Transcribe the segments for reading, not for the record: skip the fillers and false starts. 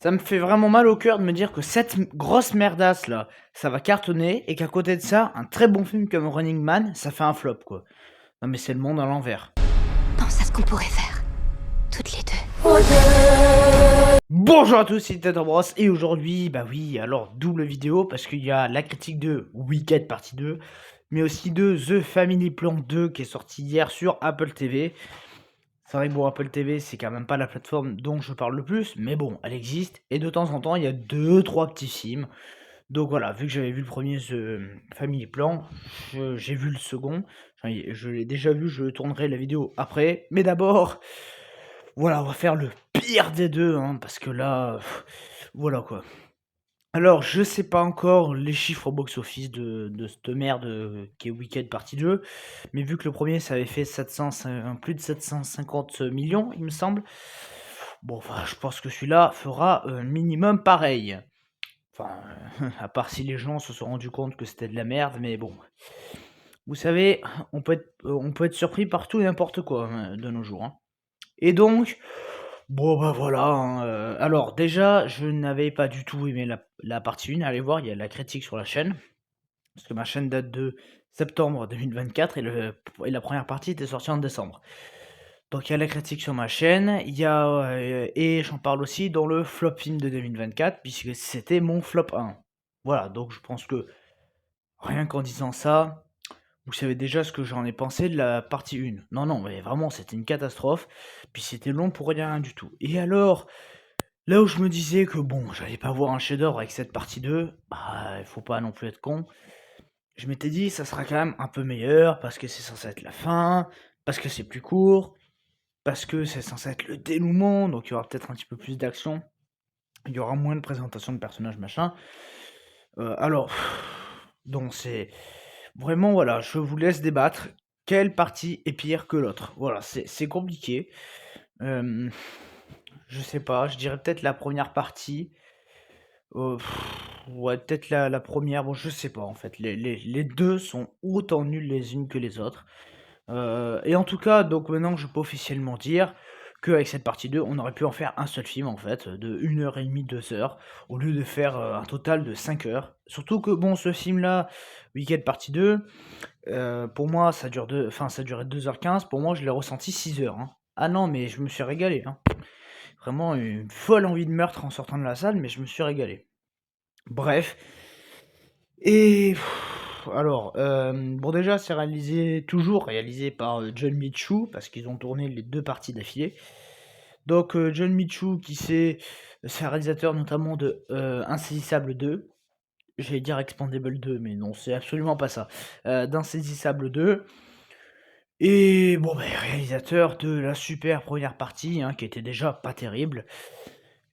Ça me fait vraiment mal au cœur de me dire que cette grosse merdasse là, ça va cartonner et qu'à côté de ça, un très bon film comme Running Man, ça fait un flop quoi. Non mais c'est le monde à l'envers. Pense à ce qu'on pourrait faire, toutes les deux. Bonjour à tous, c'est Tata Bros et aujourd'hui, bah oui, alors double vidéo parce qu'il y a la critique de Wicked partie 2, mais aussi de The Family Plan 2 qui est sorti hier sur Apple TV. C'est vrai que bon, Apple TV, c'est quand même pas la plateforme dont je parle le plus, mais bon, elle existe et de temps en temps, il y a 2-3 petits films. Donc voilà, vu que j'avais vu le premier The Family Plan, j'ai vu le second. Enfin, je l'ai déjà vu, je tournerai la vidéo après. Mais d'abord, voilà, on va faire le pire des deux, hein, parce que là, voilà quoi. Alors, je sais pas encore les chiffres au box-office de cette merde qui est Wicked partie 2, mais vu que le premier, ça avait fait plus de 750 millions, il me semble. Bon, enfin, je pense que celui-là fera minimum pareil. Enfin, à part si les gens se sont rendus compte que c'était de la merde, mais bon. Vous savez, on peut être surpris par tout et n'importe quoi de nos jours, hein. Et donc, bon bah voilà, hein, alors déjà, je n'avais pas du tout aimé la partie 1, allez voir, il y a la critique sur la chaîne, parce que ma chaîne date de septembre 2024 et la première partie était sortie en décembre. Donc il y a la critique sur ma chaîne, il y a et j'en parle aussi dans le flop film de 2024 puisque c'était mon flop 1. Voilà, donc je pense que rien qu'en disant ça, vous savez déjà ce que j'en ai pensé de la partie 1. Non, non, mais vraiment, c'était une catastrophe. Puis c'était long pour rien du tout. Et alors, là où je me disais que bon, j'allais pas voir un chef-d'œuvre avec cette partie 2, bah, il faut pas non plus être con. Je m'étais dit, ça sera quand même un peu meilleur parce que c'est censé être la fin, parce que c'est plus court, parce que c'est censé être le dénouement, donc il y aura peut-être un petit peu plus d'action. Il y aura moins de présentation de personnages, machin. Alors, donc c'est vraiment, voilà, je vous laisse débattre. Quelle partie est pire que l'autre? Voilà, c'est compliqué. Euh, je sais pas, je dirais peut-être la première partie. Ouais, peut-être la première, bon, je sais pas en fait. Les deux sont autant nuls les unes que les autres. Et en tout cas, donc maintenant je peux officiellement dire qu'avec cette partie 2, on aurait pu en faire un seul film en fait, de 1h30, 2 heures, au lieu de faire un total de 5 heures. Surtout que bon, ce film-là, Weekend partie 2, pour moi ça durait 2h15, pour moi je l'ai ressenti 6 heures, hein. Ah non, mais je me suis régalé, hein. Vraiment une folle envie de meurtre en sortant de la salle, mais je me suis régalé. Bref. Et alors, bon déjà c'est toujours réalisé par John Michu, parce qu'ils ont tourné les deux parties d'affilée. Donc John Michu c'est un réalisateur notamment de Insaisissable 2. J'allais dire Expandable 2, mais non, c'est absolument pas ça. D'Insaisissable 2. Et bon, bah, réalisateur de la super première partie, hein, qui était déjà pas terrible.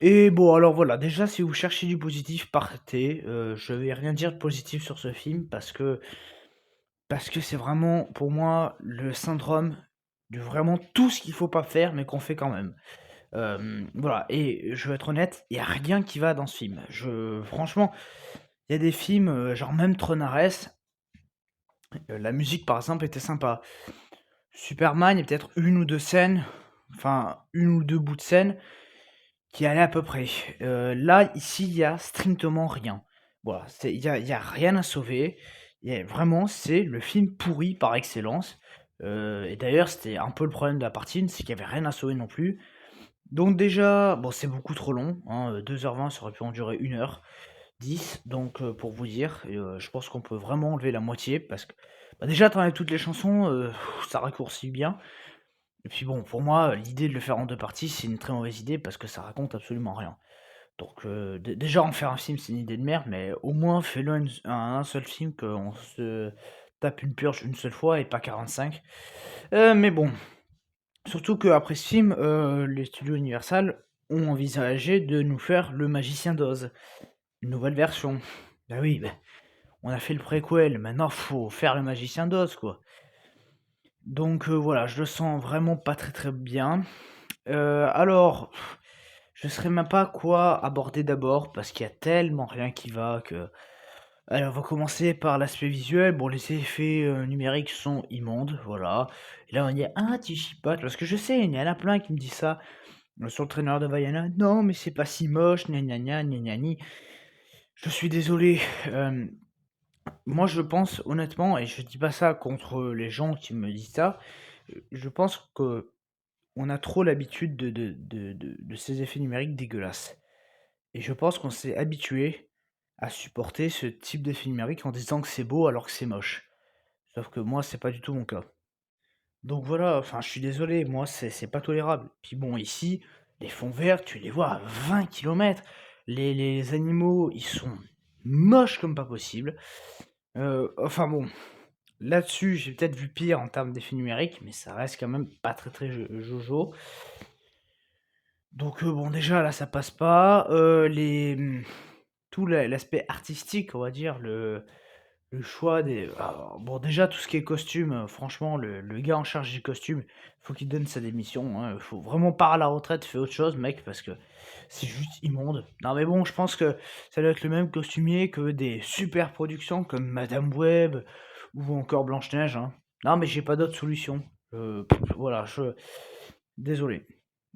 Et bon, alors voilà, déjà, si vous cherchez du positif, partez. Je vais rien dire de positif sur ce film parce que c'est vraiment, pour moi, le syndrome de vraiment tout ce qu'il faut pas faire, mais qu'on fait quand même. Voilà, et je vais être honnête, il y a rien qui va dans ce film. Franchement, il y a des films, genre même Tronares, la musique par exemple était sympa. Superman, il y a peut-être une ou deux scènes, enfin une ou deux bouts de scène qui allaient à peu près. Là, ici, il y a strictement rien. Voilà, il y a rien à sauver. Vraiment, c'est le film pourri par excellence. Et d'ailleurs, c'était un peu le problème de la partie 1, c'est qu'il y avait rien à sauver non plus. Donc déjà, bon, c'est beaucoup trop long, hein, 2h20, ça aurait pu en durer 1h10, donc pour vous dire, je pense qu'on peut vraiment enlever la moitié, parce que bah, déjà, t'enlèves toutes les chansons, ça raccourcit bien. Et puis bon, pour moi, l'idée de le faire en deux parties, c'est une très mauvaise idée, parce que ça raconte absolument rien. Donc déjà, en faire un film, c'est une idée de merde, mais au moins, fais-le un seul film, qu'on se tape une purge une seule fois, et pas 45. Mais bon, surtout qu'après ce film, les studios Universal ont envisagé de nous faire Le Magicien d'Oz, une nouvelle version. Bah oui, bah, on a fait le préquel, maintenant faut faire Le Magicien d'Oz, quoi. Donc voilà, je le sens vraiment pas très très bien. Alors, je ne saurais même pas quoi aborder d'abord, parce qu'il y a tellement rien qui va que... Alors, on va commencer par l'aspect visuel. Bon, les effets numériques sont immondes, voilà. Et là, on dit, ah, tu chipotes, parce que je sais, il y en a plein qui me disent ça. Sur le traîneur de Vaiana: «Non, mais c'est pas si moche, gna gna gna, gna gna ni». Je suis désolé, moi je pense honnêtement et je dis pas ça contre les gens qui me disent ça, je pense qu'on a trop l'habitude de ces effets numériques dégueulasses et je pense qu'on s'est habitué à supporter ce type d'effet numérique en disant que c'est beau alors que c'est moche. Sauf que moi, c'est pas du tout mon cas. Donc voilà, enfin, je suis désolé, moi, c'est pas tolérable. Puis bon, ici, les fonds verts, tu les vois à 20 kilomètres. Les animaux, ils sont moches comme pas possible. Enfin bon, là-dessus, j'ai peut-être vu pire en termes d'effets numériques, mais ça reste quand même pas très très jojo. Donc bon, déjà là, ça passe pas. Tout l'aspect artistique, on va dire, le choix des alors bon, déjà, tout ce qui est costume, franchement, le gars en charge du costume, faut qu'il donne sa démission, hein. Faut vraiment part à la retraite, fais autre chose, mec, parce que c'est juste immonde. Non, mais bon, je pense que ça doit être le même costumier que des super productions comme Madame Web ou encore Blanche-Neige, hein. Non, mais j'ai pas d'autre solution. Voilà, désolé.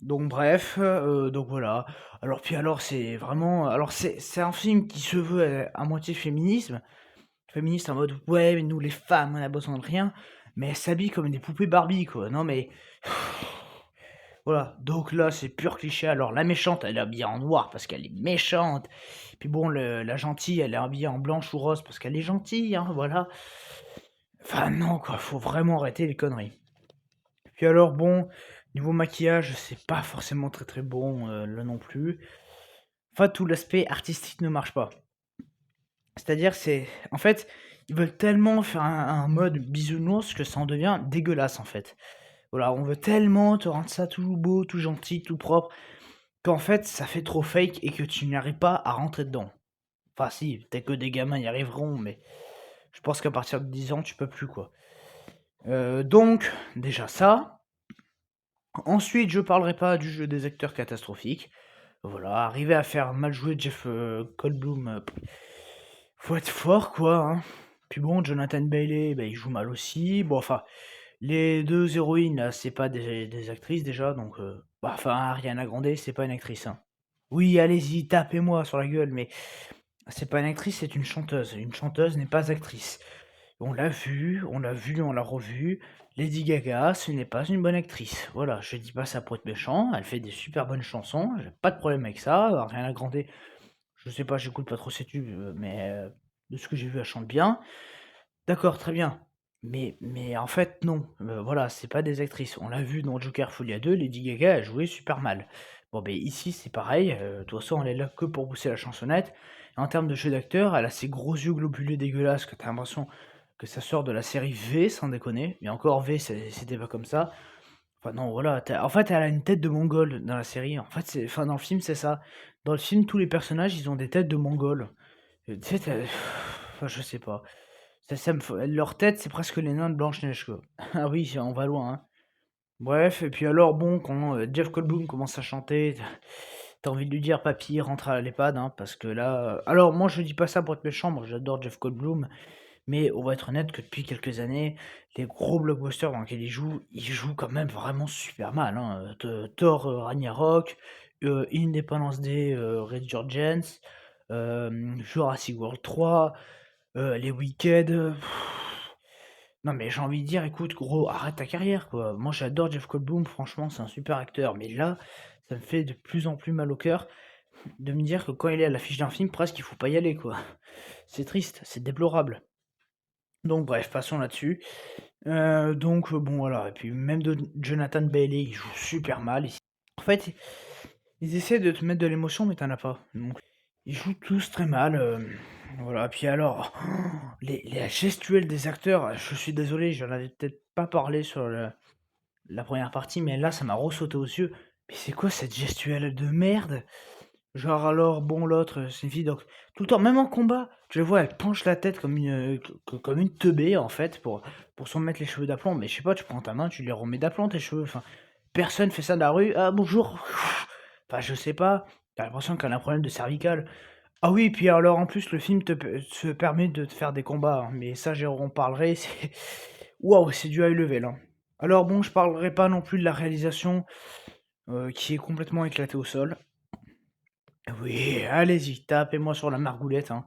Donc bref, donc voilà. Alors puis alors, c'est vraiment alors c'est un film qui se veut, à moitié féministe en mode: «Ouais, mais nous les femmes, on a besoin de rien», mais elles s'habillent comme des poupées Barbie, quoi. Non mais voilà, donc là, c'est pur cliché. Alors la méchante, elle est habillée en noir parce qu'elle est méchante. Puis bon, la gentille, elle est habillée en blanche ou rose parce qu'elle est gentille, hein, voilà. Enfin non, quoi, faut vraiment arrêter les conneries. Puis alors bon, niveau maquillage, c'est pas forcément très, très bon, là non plus. Enfin, tout l'aspect artistique ne marche pas. C'est-à-dire, c'est en fait, ils veulent tellement faire un mode bisounours que ça en devient dégueulasse, en fait. Voilà, on veut tellement te rendre ça tout beau, tout gentil, tout propre, qu'en fait, ça fait trop fake et que tu n'arrives pas à rentrer dedans. Enfin si, peut-être que des gamins y arriveront, mais je pense qu'à partir de 10 ans, tu peux plus, quoi. Donc, déjà ça. Ensuite, je parlerai pas du jeu des acteurs catastrophiques. Voilà, arriver à faire mal jouer Jeff, Goldblum, faut être fort, quoi, hein. Puis bon, Jonathan Bailey, bah, il joue mal aussi. Bon, enfin, les 2 héroïnes, là, c'est pas des actrices déjà, donc bah, enfin, Ariana Grande, c'est pas une actrice, hein. Oui, allez-y, tapez-moi sur la gueule, mais c'est pas une actrice, c'est une chanteuse. Une chanteuse n'est pas actrice. On l'a vu, on l'a vu, on l'a revu. Lady Gaga, ce n'est pas une bonne actrice. Voilà, je dis pas ça pour être méchant, elle fait des super bonnes chansons, j'ai pas de problème avec ça. Ariana Grande, je sais pas, j'écoute pas trop ses tubes, mais de ce que j'ai vu, elle chante bien. D'accord, très bien. Mais en fait, non. Voilà, c'est pas des actrices. On l'a vu dans Joker Folia 2, Lady Gaga a joué super mal. Bon, ben ici, c'est pareil. De toute façon, elle est là que pour pousser la chansonnette. Et en termes de jeu d'acteur, elle a ces gros yeux globuleux dégueulasses que t'as l'impression que ça sort de la série V, sans déconner. Mais encore V, c'était pas comme ça. Enfin, non, voilà. En fait, elle a une tête de mongole dans la série. En fait, enfin, dans le film, c'est ça. Dans le film, tous les personnages, ils ont des têtes de mongols. Tu sais, enfin, je sais pas. Ça me leur tête, c'est presque les nains de Blanche-Neige, quoi. Ah oui, on va loin, hein. Bref, et puis alors, bon, quand Jeff Goldblum commence à chanter, t'as envie de lui dire: «Papy, rentre à l'EHPAD», hein, parce que là, alors moi, je dis pas ça pour être méchant, moi j'adore Jeff Goldblum, mais on va être honnête que depuis quelques années, les gros blockbusters dans lesquels il joue quand même vraiment super mal, hein. Thor, Ragnarok, Independence Day, Resurgence, Jurassic World 3, les Wicked, non mais j'ai envie de dire: «Écoute gros, arrête ta carrière quoi». Moi j'adore Jeff Goldblum, franchement c'est un super acteur, mais là, ça me fait de plus en plus mal au cœur de me dire que quand il est à l'affiche d'un film, presque il faut pas y aller quoi. C'est triste, c'est déplorable. Donc bref, passons là-dessus. Donc bon voilà et puis même de Jonathan Bailey, il joue super mal ici. En fait, ils essaient de te mettre de l'émotion mais tu as pas. Donc ils jouent tous très mal, voilà. Puis alors, les gestuelles des acteurs, je suis désolé, j'en avais peut-être pas parlé sur la première partie, mais là, ça m'a ressauté aux yeux. Mais c'est quoi cette gestuelle de merde? Genre alors, bon, l'autre, c'est une fille, donc tout le temps, même en combat, je le vois, elle penche la tête comme comme une teubée, en fait, pour s'en mettre les cheveux d'aplomb. Mais je sais pas, tu prends ta main, tu les remets d'aplomb, tes cheveux. Enfin, personne fait ça dans la rue. Ah, bonjour. Enfin, je sais pas. T'as l'impression qu'elle a un problème de cervical. Ah oui, puis alors en plus, le film se permet de te faire des combats, hein, mais ça, j'en parlerai. Waouh, c'est du high level, hein. Alors bon, je parlerai pas non plus de la réalisation. qui est complètement éclaté au sol. Oui, allez-y, tapez-moi sur la margoulette, hein.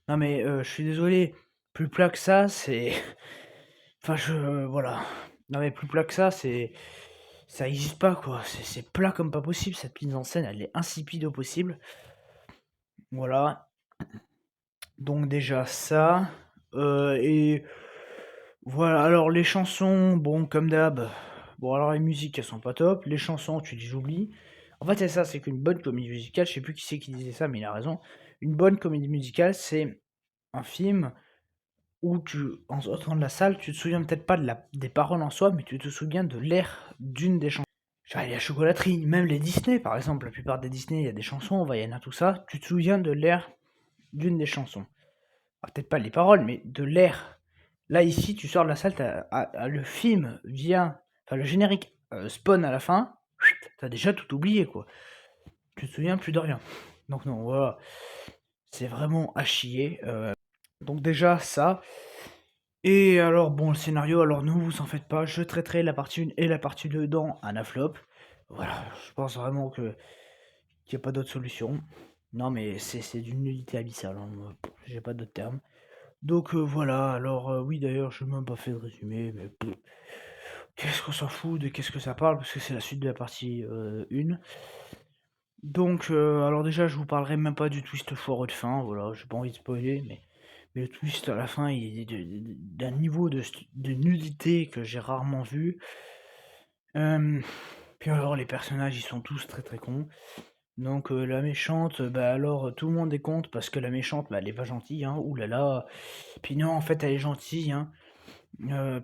Non mais, je suis désolé, plus plat que ça, c'est enfin voilà. Non mais plus plat que ça existe pas quoi, c'est plat comme pas possible, cette mise en scène, elle est insipide au possible. Voilà, donc déjà ça, et voilà, alors les chansons, bon comme d'hab, bon alors les musiques elles sont pas top, les chansons tu les oublies. En fait c'est ça, c'est qu'une bonne comédie musicale, je sais plus qui c'est qui disait ça, mais il a raison. Une bonne comédie musicale, c'est un film où en sortant de la salle, tu te souviens peut-être pas des paroles en soi, mais tu te souviens de l'air d'une des chansons. Genre la chocolaterie, même les Disney par exemple, la plupart des Disney, il y a des chansons, Vaiana, tout ça, tu te souviens de l'air d'une des chansons. Alors, peut-être pas les paroles, mais de l'air. Là ici, tu sors de la salle, le film vient, enfin le générique spawn à la fin, t'as déjà tout oublié quoi. Tu te souviens plus de rien. Donc non, voilà, c'est vraiment à chier. Donc déjà ça. Et alors bon, le scénario, alors ne vous en faites pas, je traiterai la partie 1 et la partie 2 dans Anaflop. Voilà, je pense vraiment qu'il n'y a pas d'autre solution. Non mais c'est d'une nullité abyssale, hein, j'ai pas d'autre terme. Donc voilà, alors oui d'ailleurs je n'ai même pas fait de résumé, mais qu'est-ce qu'on s'en fout de qu'est-ce que ça parle, parce que c'est la suite de la partie 1. Donc alors déjà je vous parlerai même pas du twist foireux de fin, voilà, j'ai pas envie de spoiler, mais le twist à la fin il est d'un niveau de nudité que j'ai rarement vu. Puis alors les personnages ils sont tous très très cons. Donc la méchante, bah alors tout le monde est contre parce que la méchante, bah, elle est pas gentille, hein, ouh là là. Puis non, en fait elle est gentille, hein.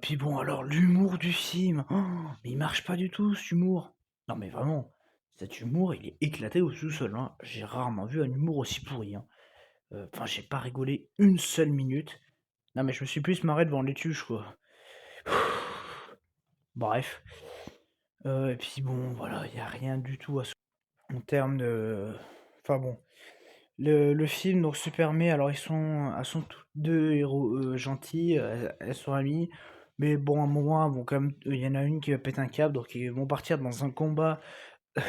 Puis bon alors l'humour du film, oh, mais il marche pas du tout cet humour. Non mais vraiment, cet humour il est éclaté au sous-sol, hein. J'ai rarement vu un humour aussi pourri, hein. Enfin j'ai pas rigolé une seule minute. Non mais je me suis plus marré devant les tuches quoi. Bref. Et puis bon voilà, il y a rien du tout en termes de enfin bon. Le film, donc Supermé, alors elles sont toutes deux héros gentils, elles sont amies, mais bon, à un moment, bon, quand même, il y en a une qui va péter un câble, donc ils vont partir dans un combat que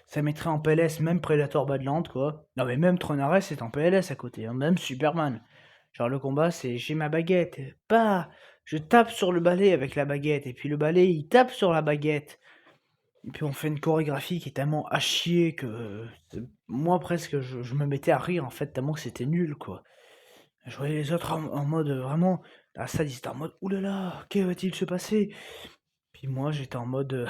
ça mettrait en PLS même Predator Badland, quoi. Non, mais même Tronares est en PLS à côté, hein, même Superman. Genre, le combat, c'est j'ai ma baguette, bah, je tape sur le balai avec la baguette, et puis le balai, il tape sur la baguette. Et puis on fait une chorégraphie qui est tellement à chier que moi presque je me mettais à rire en fait tellement que c'était nul quoi. Je voyais les autres en mode vraiment, la salle ils étaient en mode oulala, que va-t-il se passer? Puis moi j'étais en mode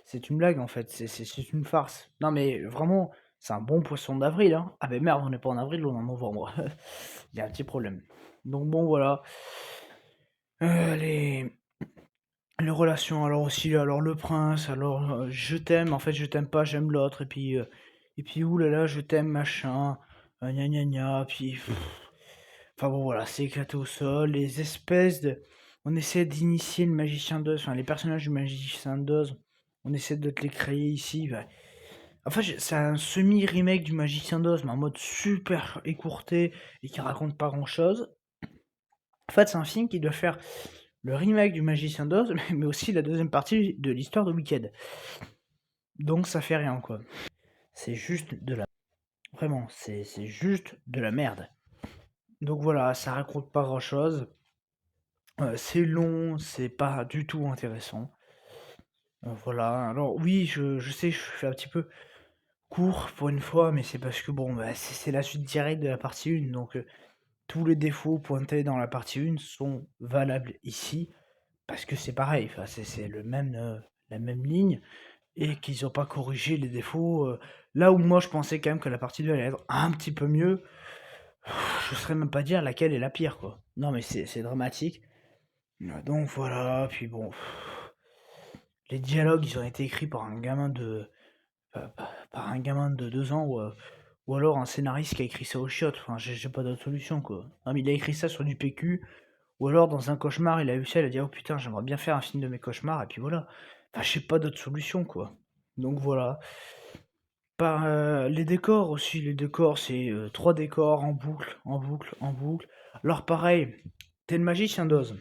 c'est une blague en fait, c'est une farce. Non mais vraiment, c'est un bon poisson d'avril hein. Ah ben merde, on n'est pas en avril, on est en novembre. Il y a un petit problème. Donc bon voilà. Les relations, alors aussi, alors le prince, alors je t'aime, en fait je t'aime pas, j'aime l'autre, et puis oulala, je t'aime, machin, gna gna gna, puis enfin bon voilà, c'est éclaté au sol, les espèces de. On essaie d'initier le magicien d'Oz, enfin les personnages du magicien d'Oz, on essaie de te les créer ici. Bah. Enfin, c'est un semi-remake du magicien d'Oz, mais en mode super écourté et qui raconte pas grand-chose. En fait, c'est un film qui doit faire le remake du Magicien d'Oz, mais aussi la deuxième partie de l'histoire de Wicked. Donc ça fait rien, quoi. C'est juste de la. Vraiment, c'est juste de la merde. Donc voilà, ça raconte pas grand chose. C'est long, c'est pas du tout intéressant. Voilà, alors oui, je sais, je fais un petit peu court pour une fois, mais c'est parce que bon, bah, c'est la suite directe de la partie 1, donc tous les défauts pointés dans la partie 1 sont valables ici. Parce que c'est pareil, enfin, c'est le même, la même ligne et qu'ils ont pas corrigé les défauts, là où moi je pensais quand même que la partie 2 allait être un petit peu mieux, je saurais même pas dire laquelle est la pire, quoi. Non mais c'est dramatique. Donc voilà, puis bon, les dialogues, ils ont été écrits par un gamin de par un gamin de 2 ans ou alors un scénariste qui a écrit ça aux chiottes, enfin j'ai pas d'autre solution, quoi. Non mais il a écrit ça sur du PQ ou alors dans un cauchemar, il a eu ça, il a dit: «Oh putain, j'aimerais bien faire un film de mes cauchemars» et puis voilà. Enfin, j'ai pas d'autre solution, quoi. Donc voilà. Les décors aussi, les décors, c'est 3 décors en boucle, en boucle, en boucle. Alors pareil, t'es le magicien d'Oz.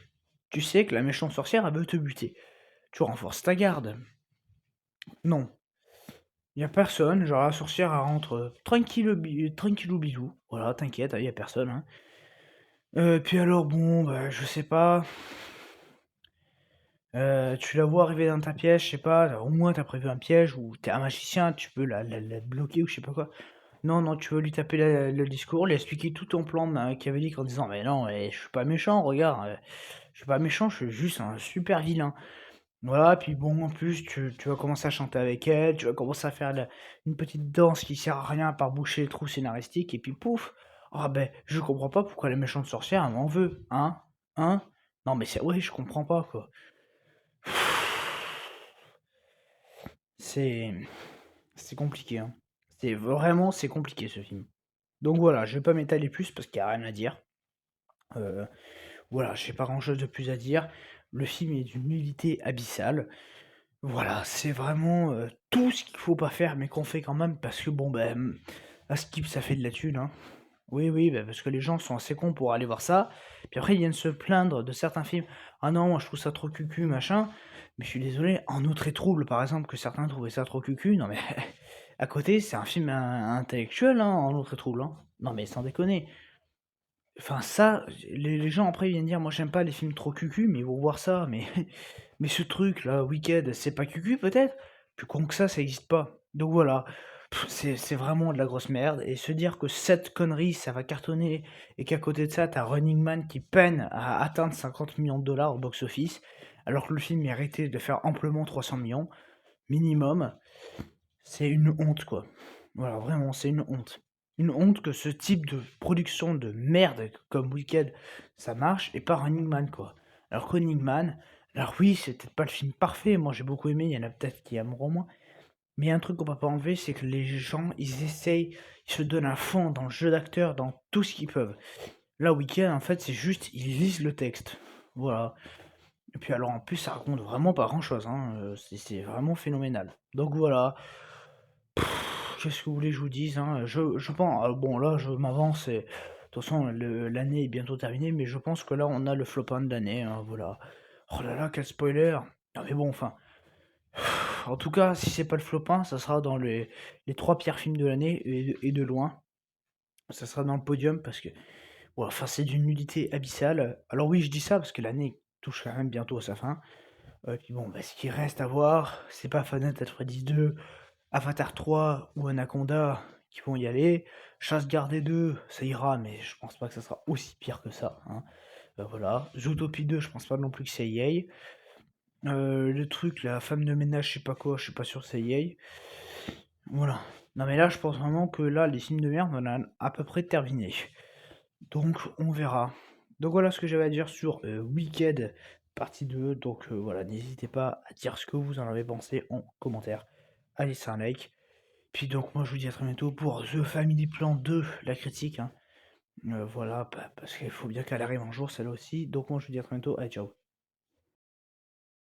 Tu sais que la méchante sorcière, elle veut te buter. Tu renforces ta garde. Non, il y a personne, genre la sorcière elle rentre, tranquillou bilou, voilà, t'inquiète, il y a personne, hein. Puis alors bon, bah, je sais pas, tu la vois arriver dans ta pièce, je sais pas, au moins tu prévu un piège ou t'es un magicien, tu peux la bloquer ou je sais pas quoi. Non, non, tu veux lui taper le discours, lui expliquer tout ton plan machiavélique en disant: «Mais non, mais je suis pas méchant, regarde, je suis pas méchant, je suis juste un super vilain». Voilà, puis bon, en plus, tu vas commencer à chanter avec elle, tu vas commencer à faire une petite danse qui sert à rien à part boucher les trous scénaristiques, et puis pouf! Ah ben, je comprends pas pourquoi la méchante sorcière, elle m'en veut, hein? Hein? Non mais c'est ouais, je comprends pas, quoi. C'est c'est compliqué, hein. C'est compliqué ce film. Donc voilà, je vais pas m'étaler plus parce qu'il y a rien à dire. Heu, voilà, j'ai pas grand-chose de plus à dire. Le film est d'une nullité abyssale. Voilà, c'est vraiment, tout ce qu'il faut pas faire, mais qu'on fait quand même parce que bon, ben, à skip, ça fait de la thune, hein. Oui, oui, bah, parce que les gens sont assez cons pour aller voir ça. Puis après, ils viennent se plaindre de certains films. «Ah non, moi je trouve ça trop cucu, machin». Mais je suis désolé, En Outre et Trouble, par exemple, que certains trouvaient ça trop cucu, non mais à côté, c'est un film intellectuel, hein, En Outre et Trouble, hein. Non mais sans déconner. Enfin ça, les gens après ils viennent dire: «Moi j'aime pas les films trop cucu», mais ils vont voir ça, mais mais ce truc là, Wicked, c'est pas cucu peut-être? Plus con que ça existe pas. Donc voilà, c'est vraiment de la grosse merde, et se dire que cette connerie, ça va cartonner et qu'à côté de ça, tu Running Man qui peine à atteindre 50 millions de dollars au box-office, alors que le film méritait de faire amplement 300 millions minimum, c'est une honte, quoi. Voilà, vraiment, c'est une honte. Une honte que ce type de production de merde comme Wicked, ça marche, et pas Running Man, quoi. Alors que Running Man, alors oui, c'est peut-être pas le film parfait, moi j'ai beaucoup aimé, il y en a peut-être qui aimeront moins, mais il y a un truc qu'on peut pas enlever, c'est que les gens, ils essayent, ils se donnent à fond dans le jeu d'acteur, dans tout ce qu'ils peuvent. Là, Wicked, en fait, c'est juste, ils lisent le texte. Voilà. Et puis alors, en plus, ça raconte vraiment pas grand-chose, hein, c'est vraiment phénoménal. Donc voilà. Qu'est-ce que vous voulez que je vous dise, hein? Je pense, bon là je m'avance, et de toute façon l'année est bientôt terminée, mais je pense que là on a le flopin de l'année, hein, voilà. Oh là là, quel spoiler! Non mais bon, enfin, en tout cas, si c'est pas le flopin, ça sera dans les 3 pires films de l'année, et de loin. Ça sera dans le podium parce que, ouais, enfin c'est d'une nudité abyssale. Alors oui, je dis ça parce que l'année touche quand même bientôt à sa fin. Puis bon, bah, ce qui reste à voir, c'est pas Final Fantasy Freddy's 2, Avatar 3 ou Anaconda qui vont y aller. Chasse gardée 2, ça ira, mais je pense pas que ça sera aussi pire que ça, hein. Voilà. Zootopie 2, je pense pas non plus que ça y aille. Le truc, la femme de ménage, je sais pas quoi, je suis pas sûr que ça y aille. Voilà. Non mais là, je pense vraiment que là, les films de merde, on a à peu près terminé. Donc, on verra. Donc voilà ce que j'avais à dire sur Wicked partie 2. Donc voilà, n'hésitez pas à dire ce que vous en avez pensé en commentaire. À laisser un like. Puis donc moi je vous dis à très bientôt pour The Family Plan 2, la critique, hein. Voilà, parce qu'il faut bien qu'elle arrive un jour celle aussi. Donc moi je vous dis à très bientôt. Allez, ciao.